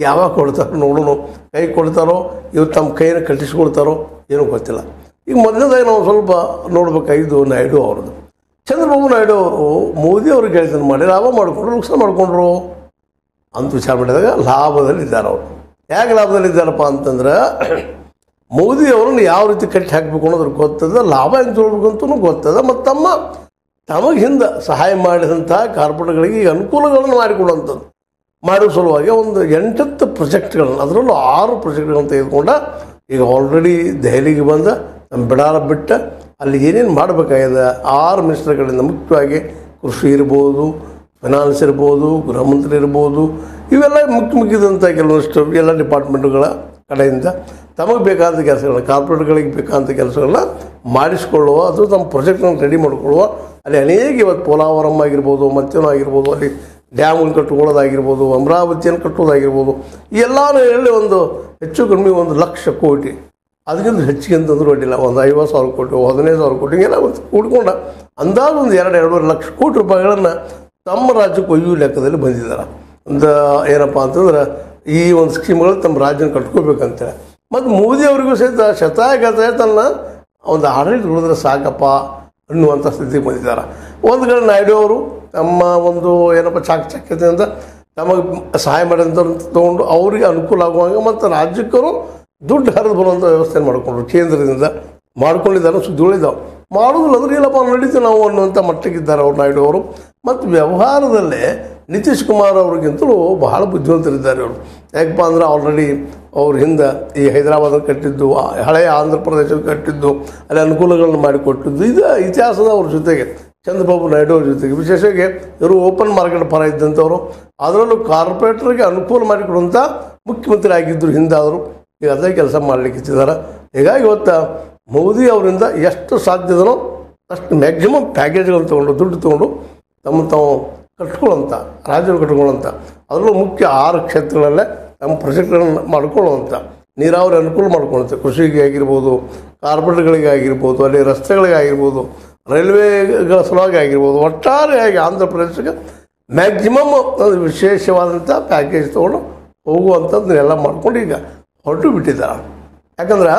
ಯಾವಾಗ ಕೊಡ್ತಾರೋ ನೋಡೋಣ, ಕೈ ಕೊಡ್ತಾರೋ ಇವ್ರು ತಮ್ಮ ಕೈಯನ್ನು ಕಟ್ಟಿಸ್ಕೊಳ್ತಾರೋ ಏನೂ ಗೊತ್ತಿಲ್ಲ. ಈಗ ಮೊದಲನೇದಾಗಿ ನಾವು ಸ್ವಲ್ಪ ನೋಡ್ಬೇಕಾಗಿದ್ದು ನಾಯ್ಡು ಅವ್ರದ್ದು. ಚಂದ್ರಬಾಬು ನಾಯ್ಡು ಅವರು ಮೋದಿ ಅವ್ರಿಗೆ ಗೆಳೆತನ ಮಾಡಿ ಲಾಭ ಮಾಡಿಕೊಂಡ್ರು, ನುಕ್ಸಾನ ಮಾಡಿಕೊಂಡ್ರು ಅಂತ ವಿಚಾರ ಮಾಡಿದಾಗ ಲಾಭದಲ್ಲಿದ್ದಾರೆ ಅವರು. ಹೇಗೆ ಲಾಭದಲ್ಲಿದ್ದಾರಪ್ಪ ಅಂತಂದ್ರೆ ಮೋದಿ ಅವ್ರನ್ನ ಯಾವ ರೀತಿ ಕಟ್ಟಿ ಹಾಕಬೇಕು ಅನ್ನೋದ್ರ ಗೊತ್ತದ, ಲಾಭ ಹೆಂಗೆ ತೊಗೊಳ್ಬೇಕಂತೂ ಗೊತ್ತದ. ಮತ್ತು ತಮಗೆ ಹಿಂದೆ ಸಹಾಯ ಮಾಡಿದಂಥ ಕಾರ್ಪೊರೇಟ್ಗಳಿಗೆ ಈಗ ಅನುಕೂಲಗಳನ್ನು ಮಾಡಿಕೊಡುವಂಥದ್ದು ಮಾಡೋ ಸಲುವಾಗಿ ಒಂದು 8 ಪ್ರಾಜೆಕ್ಟ್ಗಳನ್ನು, ಅದರಲ್ಲೂ 6 ಪ್ರಾಜೆಕ್ಟ್ಗಳನ್ನು ತೆಗೆದುಕೊಂಡ ಈಗ ಆಲ್ರೆಡಿ ದೆಹಲಿಗೆ ಬಂದ ನಮ್ಮ ಬಿಡಾರ ಬಿಟ್ಟ ಅಲ್ಲಿ ಏನೇನು ಮಾಡಬೇಕಾಗಿದೆ 6 ಮಿನಿಸ್ಟರ್ಗಳಿಂದ ಮುಖ್ಯವಾಗಿ ಕೃಷಿ ಇರ್ಬೋದು, ಫೈನಾನ್ಸ್ ಇರ್ಬೋದು, ಗೃಹ ಮಂತ್ರಿ ಇರ್ಬೋದು, ಇವೆಲ್ಲ ಮುಖ್ಯದಂಥ ಕೆಲವಷ್ಟು ಎಲ್ಲ ಡಿಪಾರ್ಟ್ಮೆಂಟ್ಗಳ ಕಡೆಯಿಂದ ತಮಗೆ ಬೇಕಾದ ಕೆಲಸಗಳನ್ನ, ಕಾರ್ಪೊರೇಟ್ಗಳಿಗೆ ಬೇಕಾದಂಥ ಕೆಲಸಗಳನ್ನ ಮಾಡಿಸ್ಕೊಳ್ಳುವ, ಅದು ತಮ್ಮ ಪ್ರಾಜೆಕ್ಟನ್ನು ರೆಡಿ ಮಾಡಿಕೊಳ್ಳುವ. ಅಲ್ಲಿ ಅನೇಕ ಇವತ್ತು ಪೋಲಾವರಂ ಆಗಿರ್ಬೋದು, ಮತ್ತೇನೋ ಆಗಿರ್ಬೋದು, ಅಲ್ಲಿ ಡ್ಯಾಮನ್ನು ಕಟ್ಟುಕೊಳ್ಳೋದಾಗಿರ್ಬೋದು, ಅಮರಾವತಿಯನ್ನು ಕಟ್ಟೋದಾಗಿರ್ಬೋದು, ಈ ಎಲ್ಲನೂ ಹೇಳಿ ಒಂದು ಹೆಚ್ಚು ಕಡಿಮೆ 1,00,000 ಕೋಟಿ, ಅದಕ್ಕಿಂತ ಹೆಚ್ಚಿಗೆ ಅಂತಂದ್ರೂ ಅಡ್ಡಿಲ್ಲ, ಒಂದು 50,000 ಕೋಟಿ 15,000 ಕೋಟಿ ಹಿಂಗೆಲ್ಲ ಒಂದು ಕೂಡ್ಕೊಂಡು ಅಂದಾಜು ಒಂದು 2-2.5 ಲಕ್ಷ ಕೋಟಿ ರೂಪಾಯಿಗಳನ್ನು ತಮ್ಮ ರಾಜ್ಯಕ್ಕೆ ಒಯ್ಯುವ ಲೆಕ್ಕದಲ್ಲಿ ಬಂದಿದ್ದಾರೆ. ಒಂದು ಏನಪ್ಪ ಅಂತಂದ್ರೆ ಈ ಒಂದು ಸ್ಕೀಮ್ಗಳು ತಮ್ಮ ರಾಜ್ಯನ ಕಟ್ಕೋಬೇಕಂತೇಳಿ. ಮತ್ತು ಮೋದಿ ಅವರಿಗೂ ಸಹಿತ ಶತಾಯಗತಾಯ ತನ್ನ ಒಂದು ಆಡಳಿತ ಉಳಿದ್ರೆ ಸಾಕಪ್ಪ ಅನ್ನುವಂಥ ಸ್ಥಿತಿಗೆ ಬಂದಿದ್ದಾರೆ. ಒಂದು ಕಡೆ ನಾಯ್ಡು ಅವರು ತಮ್ಮ ಒಂದು ಏನಪ್ಪ ಚಾಕಚಕ್ಯತೆಯಿಂದ ತಮಗೆ ಸಹಾಯ ಮಾಡಿದಂಥವ್ರು ತೊಗೊಂಡು ಅವರಿಗೆ ಅನುಕೂಲ ಆಗುವಂಗೆ ಮತ್ತು ರಾಜ್ಯಕ್ಕರು ದುಡ್ಡು ಹರಿದು ಬರುವಂಥ ವ್ಯವಸ್ಥೆ ಮಾಡಿಕೊಂಡ್ರು, ಕೇಂದ್ರದಿಂದ ಮಾಡ್ಕೊಂಡಿದ್ದಾರೆ. ಸುದ್ದಿಗಳಿದ್ದಾವೆ, ಮಾಡೋದಿಲ್ಲ ಅಂದ್ರೆ ಇಲ್ಲಪ್ಪ ನಡೀತೀವಿ ನಾವು ಅನ್ನುವಂಥ ಮಟ್ಟಕ್ಕಿದ್ದಾರೆ ಅವರು ನಾಯ್ಡು ಅವರು. ಮತ್ತು ವ್ಯವಹಾರದಲ್ಲೇ ನಿತೀಶ್ ಕುಮಾರ್ ಅವ್ರಿಗಿಂತಲೂ ಬಹಳ ಬುದ್ಧಿವಂತರಿದ್ದಾರೆ ಅವರು. ಯಾಕಪ್ಪ ಅಂದ್ರೆ ಆಲ್ರೆಡಿ ಅವ್ರ ಹಿಂದೆ ಈ ಹೈದರಾಬಾದಲ್ಲಿ ಕಟ್ಟಿದ್ದು, ಹಳೆಯ ಆಂಧ್ರ ಪ್ರದೇಶದಲ್ಲಿ ಕಟ್ಟಿದ್ದು, ಅಲ್ಲಿ ಅನುಕೂಲಗಳನ್ನು ಮಾಡಿಕೊಟ್ಟಿದ್ದು, ಇದು ಇತಿಹಾಸದ ಅವ್ರ ಜೊತೆಗೆ ಚಂದ್ರಬಾಬು ನಾಯ್ಡು ಅವ್ರ ಜೊತೆಗೆ ವಿಶೇಷವಾಗಿ ಇವರು ಓಪನ್ ಮಾರ್ಕೆಟ್ ಪರ ಇದ್ದಂಥವ್ರು, ಅದರಲ್ಲೂ ಕಾರ್ಪೊರೇಟ್ರಿಗೆ ಅನುಕೂಲ ಮಾಡಿಕೊಡುವಂಥ ಮುಖ್ಯಮಂತ್ರಿ ಆಗಿದ್ದರು ಹಿಂದಾದರು. ಈಗ ಅದೇ ಕೆಲಸ ಮಾಡಲಿಕ್ಕಿದ್ದಾರೆ. ಹೀಗಾಗಿ ಇವತ್ತು ಮೋದಿ ಅವರಿಂದ ಎಷ್ಟು ಸಾಧ್ಯದನೋ ಅಷ್ಟು ಮ್ಯಾಕ್ಸಿಮಮ್ ಪ್ಯಾಕೇಜ್ಗಳನ್ನು ತೊಗೊಂಡು, ದುಡ್ಡು ತೊಗೊಂಡು ತಾವು ಕಟ್ಕೊಳ್ಳೋಂಥ, ರಾಜ್ಯವನ್ನು ಕಟ್ಕೊಳ್ಳೋಂಥ, ಅದರಲ್ಲೂ ಮುಖ್ಯ 6 ಕ್ಷೇತ್ರಗಳಲ್ಲೇ ನಮ್ಮ ಪ್ರಾಜೆಕ್ಟ್ಗಳನ್ನು ಮಾಡ್ಕೊಳ್ಳುವಂಥ, ನೀರಾವರಿ ಅನುಕೂಲ ಮಾಡ್ಕೊಳ್ಳುವಂಥ, ಕೃಷಿಗೆ ಆಗಿರ್ಬೋದು, ಕಾರ್ಪೊರೇಟ್ಗಳಿಗೆ ಆಗಿರ್ಬೋದು, ಅಲ್ಲಿ ರಸ್ತೆಗಳಿಗೆ ಆಗಿರ್ಬೋದು, ರೈಲ್ವೆಗಳ ಸಲುವಾಗಿ ಆಗಿರ್ಬೋದು, ಒಟ್ಟಾರೆಯಾಗಿ ಆಂಧ್ರ ಪ್ರದೇಶಕ್ಕೆ ಮ್ಯಾಕ್ಸಿಮಮ್ ಒಂದು ವಿಶೇಷವಾದಂಥ ಪ್ಯಾಕೇಜ್ ತೊಗೊಂಡು ಹೋಗುವಂಥದ್ದು ಎಲ್ಲ ಮಾಡ್ಕೊಂಡು ಈಗ ಹೊರಟು ಬಿಟ್ಟಿದ್ದಾರೆ. ಯಾಕಂದ್ರೆ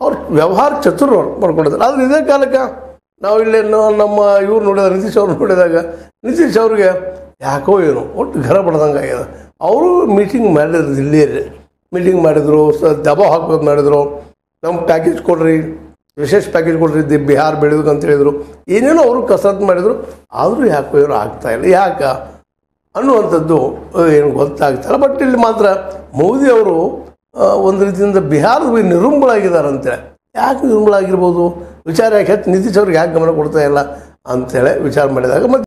ಅವ್ರು ವ್ಯವಹಾರ ಚತುರರು ಮಾಡ್ಕೊಂಡಿದ್ದಾರೆ. ಆದರೆ ಇದೇ ಕಾಲಕ್ಕೆ ನಾವು ಇಲ್ಲಿ ನಮ್ಮ ಇವ್ರು ನೋಡಿದಾಗ, ನಿತೀಶ್ ಅವ್ರು ನೋಡಿದಾಗ, ನಿತೀಶ್ ಅವ್ರಿಗೆ ಯಾಕೋ ಏನೋ ಒಟ್ಟು ಘರ ಬಡ್ದಂಗೆ ಆಗ್ಯದ. ಅವರು ಮೀಟಿಂಗ್ ಮಾಡಿದ್ರು, ದಿಲ್ಲಿಯಲ್ಲಿ ಮೀಟಿಂಗ್ ಮಾಡಿದರು, ದಬಾವ್ ಹಾಕೋದು ಮಾಡಿದರು, ನಮ್ಮ ಪ್ಯಾಕೇಜ್ ಕೊಡ್ರಿ, ವಿಶೇಷ ಪ್ಯಾಕೇಜ್ ಕೊಡ್ರಿ, ಬಿಹಾರ ಬೆಳೆಯೋದು ಅಂತ ಹೇಳಿದರು, ಏನೇನೋ ಅವರು ಕಸರತ್ತು ಮಾಡಿದರು. ಆದರೂ ಯಾಕೋ ಏನೋ ಆಗ್ತಾಯಿಲ್ಲ, ಯಾಕೆ ಅನ್ನುವಂಥದ್ದು ಏನು ಗೊತ್ತಾಗ್ತಾಯಿಲ್ಲ. ಬಟ್ ಇಲ್ಲಿ ಮಾತ್ರ ಮೋದಿ ಅವರು ಒಂದು ರೀತಿಯಿಂದ ಬಿಹಾರದ ಬಗ್ಗೆ ನಿರುಂಬಳಾಗಿದ್ದಾರೆ ಅಂತೇಳಿ. ಯಾಕೆ ನಿರುಂಬಳಾಗಿರ್ಬೋದು ವಿಚಾರ, ಯಾಕೆ ನಿತೀಶ್ ಅವ್ರಿಗೆ ಯಾಕೆ ಗಮನ ಕೊಡ್ತಾ ಇಲ್ಲ ಅಂಥೇಳಿ ವಿಚಾರ ಮಾಡಿದಾಗ ಮತ್ತು